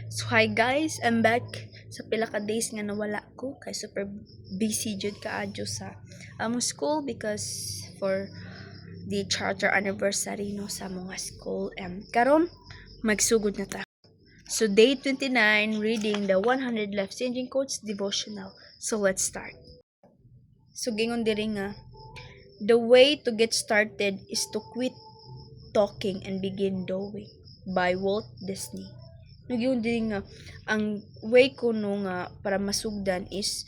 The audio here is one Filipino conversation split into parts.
So hi guys, I'm back sa pila ka days nga nawala ko kay super busy jud kaadyo sa among school because for the charter anniversary no sa mga school karon magsugod na ta. So day 29 reading the 100 life-changing quotes devotional. So let's start. So gingon diri nga the way to get started is to quit talking and begin doing by Walt Disney. Nagyon din nga ang way ko no nga para masugdan is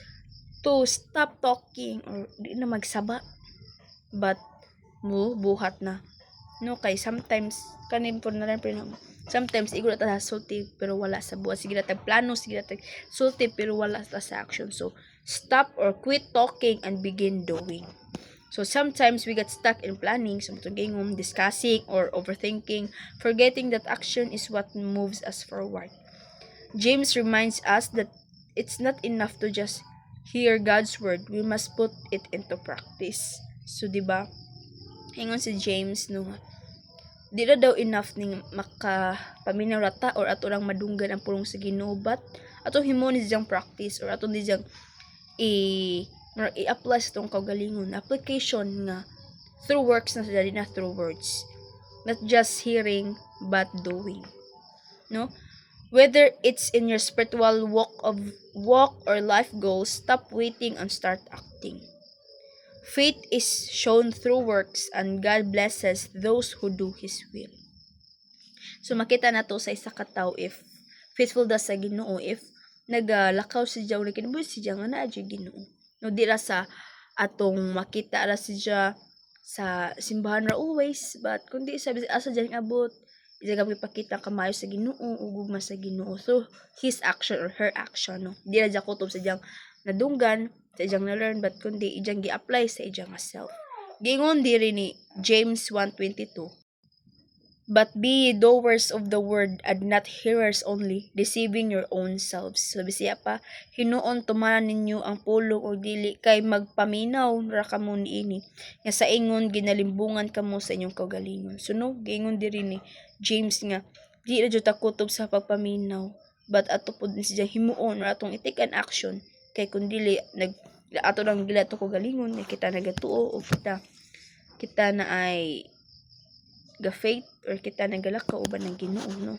to stop talking or di na magsaba but buhat na no kay sometimes kanin po na rin pero sometimes iguro ta sulti pero wala sa buhat, sige ta plano, sige ta sulti pero wala ta sa action. So stop or quit talking and begin doing. So sometimes we get stuck in planning, sumtugingom, discussing, or overthinking, forgetting that action is what moves us forward. James reminds us that it's not enough to just hear God's word. We must put it into practice. So, di ba? Hingon si James no, di na daw enough ning makapaminaw rata or ato lang madunggan ang pulong sa Ginoo, but ato himo ni siyang practice or ato ni siyang i-apply sa itong kaugalingon. Application nga through works na sila, na through words. Not just hearing, but doing. No? Whether it's in your spiritual walk or life goals, stop waiting and start acting. Faith is shown through works and God blesses those who do His will. So makita na to sa isa ka tawo if faithful da sa Ginoo, if nagalakaw siya o nagkinabuhi siya nga naa dyan Ginoo. No, di ra sa atong makita ra siya sa simbahan ra always, but kundi sabi asa dyan abot, isa ka ipakita kamayo sa Ginoo ug gugma sa Ginoo through his action or her action. No, di ra dyan kutob sa diyang nadunggan, sa ijang na-learn, but kundi ijang gi-apply sa ijang self. Gingon diri ni James 1:22. But be ye doers of the word and not hearers only, deceiving your own selves. So bisiya pa, hinuon tumanan ninyo ang pulong o dili kay magpaminaw ra kamo niini. Nga sa ingon ginalimbungan kamo sa inyong kaugalingon. So no, gingon diri ni James nga di ra jud ta kutob sa pagpaminaw, but ato pud siya himuon or atong i-take an action kay kun dili ato lang gila to kaugalingon kita nagatuo o kita na ay ga-faith or kita nagalakaw uban ng Ginoo,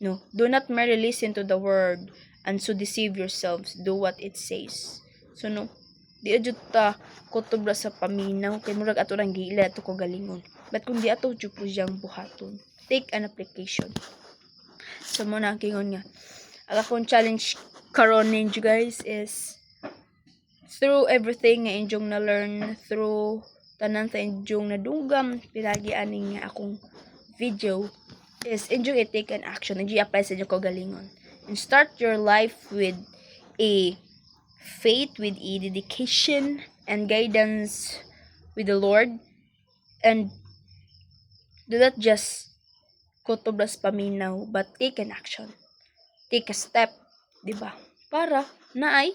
no, do not merely listen to the word and so deceive yourselves. Do what it says. So no, di adjud ta kutob ra sa paminaw kay murag ato lang giila ato ko galingon, but kung di ato jud po siyang buhaton, take an application. So mo na kingon nga ang akong challenge karon ninyo guys is through everything nga inyong na learn, through tanan sa inyong nadungam pilagi aning nga akong video is enjoy it, take an action, enjoy apply sa inyong kaugalingon, and start your life with a faith, with a dedication and guidance with the Lord, and do not just kutublas paminaw but take an action, take a step, diba, para naay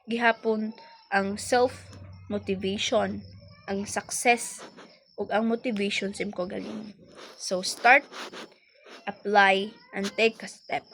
gihapon ang self motivation, ang success ug ang motivation sa imong kaugalingon. So start, apply, and take a step.